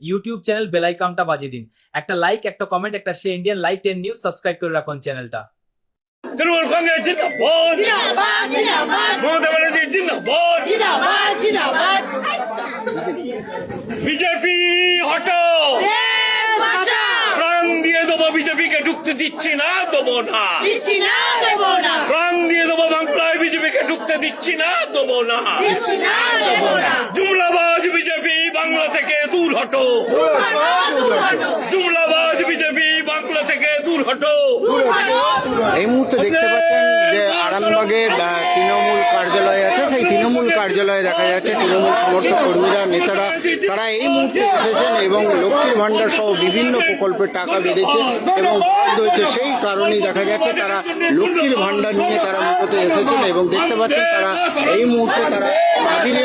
YouTube channel bell আইকনটা বাজিয়ে দিন। একটা লাইক, একটা কমেন্ট, একটা share. Indian live 10 news subscribe করে রাখুন চ্যানেলটা। তৃণমূল কংগ্রেস জিন্দাবাদ, জিন্দাবাদ, জিন্দাবাদ। মমতা ব্যানার্জি জিন্দাবাদ, জিন্দাবাদ, জিন্দাবাদ। বিজেপি হটো, প্রাণ দিয়ে দেবো বিজেপিকে, ঢুকতে দিচ্ছি না, দেবো না, দিচ্ছি না, দেবো না, প্রাণ দিয়ে দেবো বাংলায়, বিজেপিকে ঢুকতে দিচ্ছি না, দেবো না, দিচ্ছি না, দেবো না। জুমলাবাজ বিজেপি, বাংলা থেকে দূর হটো, জুমলাবাজ বিজেপি, বাংলা থেকে দূর হটো। এই মুহূর্তে দেখতে পাচ্ছেন যে আরামবাগে তৃণমূল কার্যালয় আছে, সেই তৃণমূল কার্যালয়ে দেখা যাচ্ছে তৃণমূল সমর্থক কর্মীরা, নেতারা তারা এই মুহূর্তে এসেছেন এবং লক্ষ্মীর ভান্ডার সহ বিভিন্ন প্রকল্পের টাকা বেড়েছে এবং বন্ধ হয়েছে, সেই কারণেই দেখা যাচ্ছে তারা লক্ষ্মীর ভান্ডার নিয়ে তারা মূলত এসেছেন এবং দেখতে পাচ্ছেন তারা এই মুহূর্তে তারা আবিরে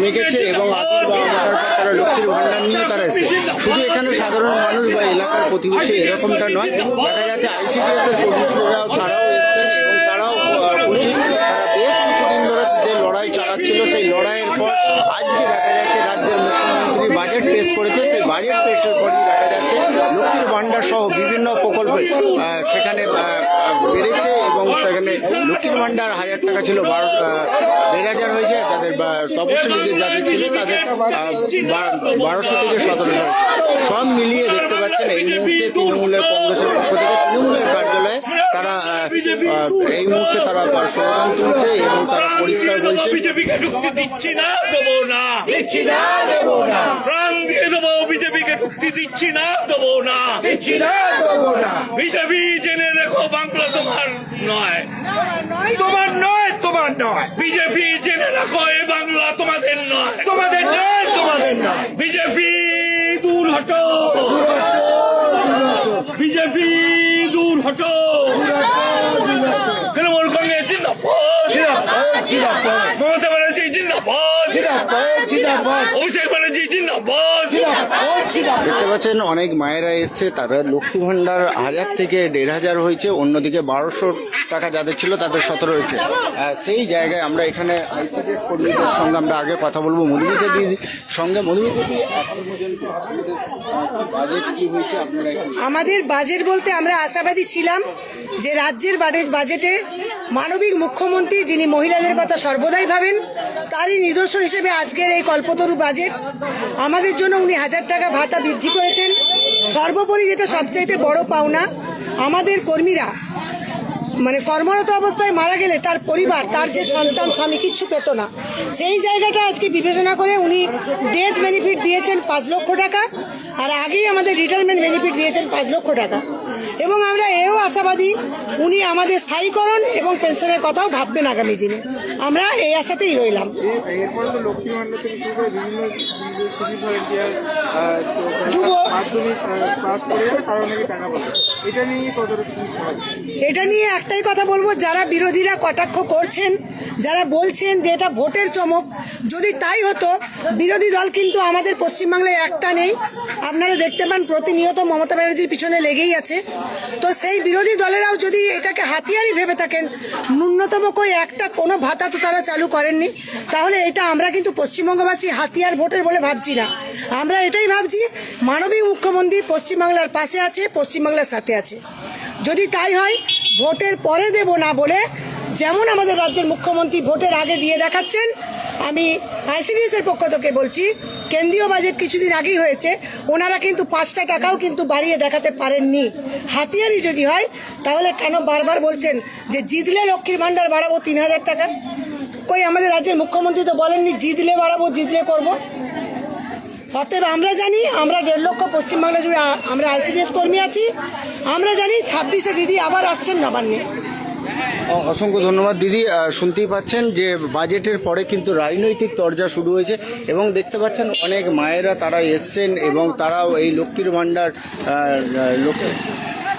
মেঘেছে এবং আবির বা আমাদের তারা লক্ষ্মীর ভান্ডার নিয়ে তারা এসেছে। শুধু এখানে সাধারণ মানুষ বা এলাকার প্রতিবেশী এরকমটা নয়, দেখা যাচ্ছে ICDS এর কর্মীরাও তারাও এসেছেন এবং তারাও খুশি। তারা বেশ কিছুদিন ধরে যে লড়াই চালাচ্ছিল, সেই লড়াইয়ের পর আজকে দেখা যাচ্ছে রাজ্যের মুখ্যমন্ত্রী বাজেট পেশ করেছে, সেই বাজেট পেশের পরই দেখা যাচ্ছে লক্ষ্মীর ভান্ডার সহ বিভিন্ন প্রকল্প সেখানে বেড়েছে এবং সেখানে লক্ষ্মীর ভান্ডার 1000 টাকা ছিল 1,500 হয়েছে, যাদের তপশিলীদের যাদের ছিল তাদের 1200 থেকে 1700। সব মিলিয়ে দেখতে পাচ্ছেন এই মুহূর্তে তৃণমূলের কংগ্রেসের পক্ষ থেকে তৃণমূলের কার্যালয়ে তারা এই মুহূর্তে তারা স্লোগান তুলছে এবং তারা পরিষ্কার বলছে বিজেপিকে ঢুকতে দিচ্ছি না, দেবো না, দিচ্ছি না, দেবো না, প্রাণ দিয়ে দেবো বিজেপিকে ঢুকতে দিচ্ছি না, দেবো না, দিচ্ছি না, দেবো না। বিজেপি জেনে রেখো, বাংলা তোমার নয়, তোমার নয়, তোমার নয়। বিজেপি জেনে রাখো, এ বাংলা তোমাদের নয়, তোমাদের নয়, তোমাদের নয়। বিজেপি দূর হটো, বিজেপি দূর হটো। তৃণমূল কংগ্রেস জিন্দাবাদ, মমতা ব্যানার্জি জিন্দাবাদ, অভিষেক ব্যানার্জি জিন্দাবাদ। দেখতে পাচ্ছেন অনেক মায়েরা এসছে, তারা লক্ষ্মী ভান্ডার 1000 থেকে 1,500 হয়েছে, অন্যদিকে 1200 টাকা যাদের ছিল তাদের 17 হয়েছে। সেই জায়গায় আমরা এখানে ICDS কর্মীদের সঙ্গে আমরা আগে কথা বলবো মধুমিতা দিদির সঙ্গে। মধুমিতা দি, এখন পর্যন্ত আপনাদের বাজেট কি হয়েছে? আপনারা আমাদের বাজেট বলতে আমরা আশাবাদী ছিলাম যে রাজ্যের বাজেটে মানবিক মুখ্যমন্ত্রী, যিনি মহিলাদের কথা সর্বদাই ভাবেন, তারই নিদর্শন হিসেবে আজকের এই কল্পতরু বাজেট। আমাদের জন্য উনি 1000 টাকা ভাতা বৃদ্ধি করেছেন। সর্বোপরি যেটা সবচাইতে বড় পাওনা, আমাদের কর্মীরা মানে কর্মরত অবস্থায় মারা গেলে তার পরিবার, তার যে সন্তান স্বামী কিচ্ছু পেত না, সেই জায়গাটা আজকে বিবেচনা করে উনি ডেথ বেনিফিট দিয়েছেন 5 লক্ষ টাকা, আর আগেই আমাদের রিটায়ারমেন্ট বেনিফিট দিয়েছেন 5 লক্ষ টাকা। এবং আমরা এও আশাবাদী উনি আমাদের স্থায়ীকরণ এবং পেনশনের কথাও ভাববেন আগামী দিনে। আমরা এই আশাতেই রইলাম। এরপরে তো লক্ষ্মী ভান্ডার থেকে শুরু করে বিভিন্ন সিভিল ভলেন্টিয়ার মাধ্যমিক পাস করে তারা নাকি টাকা পাবে, এটা নিয়ে কতটুকু? এটা নিয়ে একটাই কথা বলবো, যারা বিরোধীরা কটাক্ষ করছেন, যারা বলছেন যে এটা ভোটের চমক, যদি তাই হতো, বিরোধী দল কিন্তু আমাদের পশ্চিমবাংলায় একটা নেই। আপনারা দেখতে পান প্রতিনিয়ত মমতা ব্যানার্জির পিছনে লেগেই আছে। তো সেই বিরোধী দলেরাও যদি এটাকে হাতিয়ারই ভেবে থাকেন, ন্যূনতম একটা কোনো ভাতা তো তারা চালু করেননি, তাহলে এটা আমরা কিন্তু পশ্চিমবঙ্গবাসী হাতিয়ার ভোটের বলে ভাবছি না। আমরা এটাই ভাবছি মানবিক মুখ্যমন্ত্রী পশ্চিমবাংলার পাশে আছে, পশ্চিমবাংলার সাথে আছে। যদি তাই হয়, ভোটের পরে দেব না বলে যেমন আমাদের রাজ্যের মুখ্যমন্ত্রী ভোটের আগে দিয়ে দেখাচ্ছেন, আমি ICDS এর পক্ষ থেকে বলছি, কেন্দ্রীয় বাজেট কিছুদিন আগেই হয়েছে, ওনারা কিন্তু 5টা টাকাও কিন্তু বাড়িয়ে দেখাতে পারেননি। হাতিয়ারই যদি হয়, তাহলে কেন বারবার বলছেন যে জিতলে লক্ষ্মীর ভান্ডার বাড়াবো 3000 টাকা? কই আমাদের রাজ্যের মুখ্যমন্ত্রী তো বলেননি জিতলে বাড়াবো, জিতলে করবো। অতএব আমরা জানি, আমরা 1.5 লক্ষ পশ্চিমবাংলা জুড়ে আমরা ICDS কর্মী আছি, আমরা জানি 26শে দিদি আবার আসছেন নবান্নে। অসংখ্য ধন্যবাদ দিদি। শুনতেই পাচ্ছেন যে বাজেটের পরে কিন্তু রাজনৈতিক তরজা শুরু হয়েছে এবং দেখতে পাচ্ছেন অনেক মায়েরা তারা এসছেন এবং তারাও এই লক্ষ্মীর ভান্ডার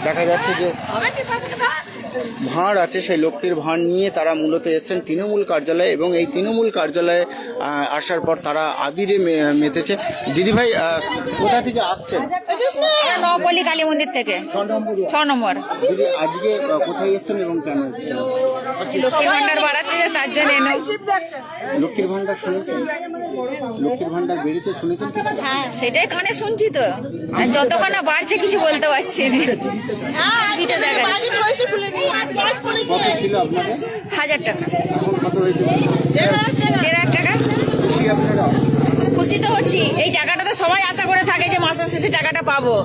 দেখা যাচ্ছে যে ভাঁড় আছে, সেই লক্ষ্মীর ভাঁড় নিয়ে তারা মূলত এসছেন তৃণমূল কার্যালয়ে এবং এই তৃণমূল কার্যালয়ে আসার পর তারা আবিরে মেতেছে। দিদিভাই কোথা থেকে আসছেন? নবপল্লী কালী মন্দির থেকে 6 নম্বর। দিদি আজকে কোথায় এসছেন এবং কেন এসছেন? লক্ষ্মীর ভান্ডার বাড়াচ্ছে তার জন্য এনে। লক্ষ্মীর ভান্ডার শুনেছেন? লক্ষ্মীর ভান্ডার বেড়েছে শুনেছেন? হ্যাঁ সেটাই কানে শুনছি তো, আর যতক্ষণ না বাড়ছে কিছু বলতে পারছি না। টিভিতে দেখা যাচ্ছে। কত ছিল আপনাদের? 1000 টাকা, এখন কত হয়েছে? 1,500 টাকা। খুশি আপনারা? খুশি তো হচ্ছি, এই টাকাটা তো সবাই আশা করে থাকে যে মাসের শেষে টাকাটা পাবো,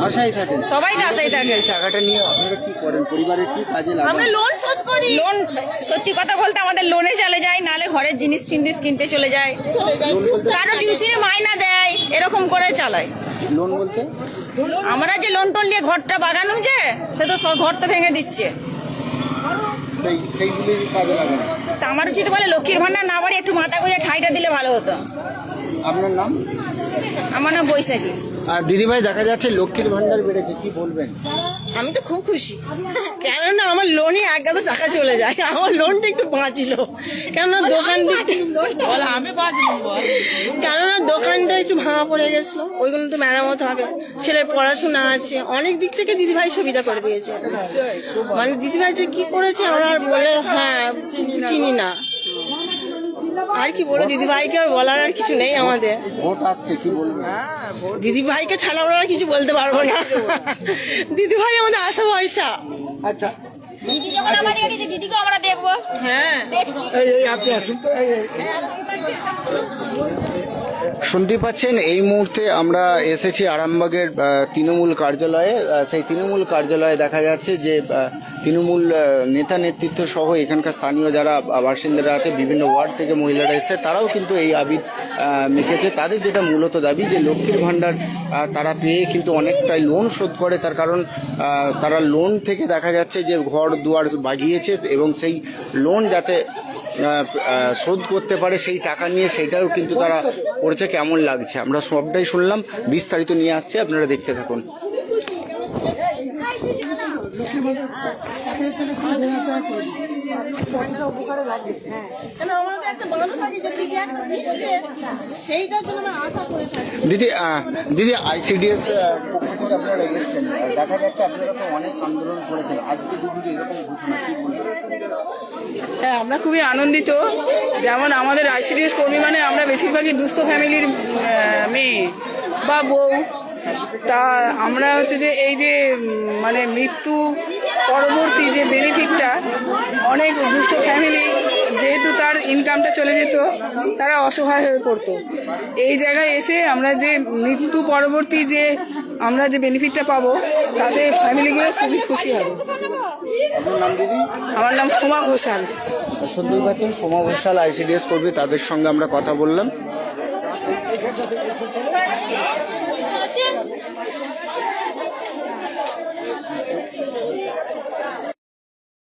আশাই থাকেন? সবাই তো আশাই থাকে। এই টাকাটা নিয়ে আপনারা কি করেন? পরিবারের কি কাজে লাগান? লোন শোধ করি। লোন, সত্যি কথা বলতে আমাদের লোনে চলে যায়, নালে ঘরের জিনিস ফিনিস কিনতে চলে যায়, লোন বলতে? কারো টিউশনে মাইনা দেয়, এরকম করে চালায়। লোন বলতে? আমরা যে লোন টোন নিয়ে ঘরটা বাগানো যে, সে তো সব ঘর তো ভেঙে দিচ্ছে। সেইগুলি কাজে লাগান? তা আমার উচিত বলে লক্ষ্মীর ভান্ডার না বাড়ি একটু মাথা গুঁজে ঠাইটা দিলে ভালো হতো। আপনার নাম? আমার নাম বৈশাখী। আর দিদিভাই দেখা যাচ্ছে লক্ষ্মীর ভান্ডার বেড়েছে, কি বলবেন? আমি তো খুব খুশি, কেননা আমার লোনে 1,000 টাকা চলে যায়, আমার লোনটা একটু বাঁচল, কেননা দোকান কেননা দোকানটা একটু ভাঙা পড়ে গেছিল, ওইগুলো তো মেরামত হবে, ছেলের পড়াশোনা আছে, অনেক দিক থেকে দিদিভাই সুবিধা করে দিয়েছে। মানে দিদিভাই যে কি করেছে আমরা আর বলে হ্যাঁ চিনি না, আর কি বলে দিদিভাইকে আর বলার আর কিছু নেই আমাদের। ভোট আসছে, কি বলবেন? দিদিভাইকে ছাড়া আমরা আর কিছু বলতে পারবো না, দিদিভাই আমাদের আশা ভরসা। আচ্ছা, দিদি যখন আমাদের দিদি, দিদিকে আমরা দেখবো। হ্যাঁ দেখছি। আপনি আসুন তো। শুনতে পাচ্ছেন এই মুহূর্তে আমরা এসেছি আরামবাগের তৃণমূল কার্যালয়ে। সেই তৃণমূল কার্যালয়ে দেখা যাচ্ছে যে তৃণমূল নেতা নেতৃত্ব সহ এখানকার স্থানীয় যারা বাসিন্দারা আছে, বিভিন্ন ওয়ার্ড থেকে মহিলারা এসেছে, তারাও কিন্তু এই আবির মেখেছে। তাদের যেটা মূলত দাবি যে লক্ষ্মীর ভাণ্ডার তারা পেয়ে কিন্তু অনেকটাই লোন শোধ করে, তার কারণ তারা লোন থেকে দেখা যাচ্ছে যে ঘর দুয়ার বাগিয়েছে এবং সেই লোন যাতে শোধ করতে পারে সেই টাকা নিয়ে সেটাও কিন্তু তারা করেছে। কেমন লাগছে আমরা সবটাই শুনলাম, বিস্তারিত নিয়ে আসছে, আপনারা দেখতে থাকুন। দিদি দিদি আইসিডিএস আপনারা এসেছেন, দেখা যাচ্ছে আপনারা তো অনেক আন্দোলন করেছেন, আজকে দিদি এরকম ঘোষণা, কি বলবেন? হ্যাঁ, আমরা খুবই আনন্দিত। যেমন আমাদের আইসিডিএস কর্মী মানে আমরা বেশিরভাগই দুস্থ ফ্যামিলির মেয়ে বা বউ, তা আমরা হচ্ছে যে এই যে মানে মৃত্যু পরবর্তী যে বেনিফিটটা, অনেক দুস্থ ফ্যামিলি যেহেতু তার ইনকামটা চলে যেত, তারা অসহায় হয়ে পড়তো। এই জায়গায় এসে আমরা যে মৃত্যু পরবর্তী যে আমরা যে বেনিফিটটা পাবো, তাতে ফ্যামিলিগুলো খুবই খুশি হবে। আপনার নাম দিদি? আমার নাম সোমা ঘোষাল। শুনতেই পাচ্ছেন সোমা ঘোষাল আইসিডিএস কর্মী, তাদের সঙ্গে আমরা কথা বললাম।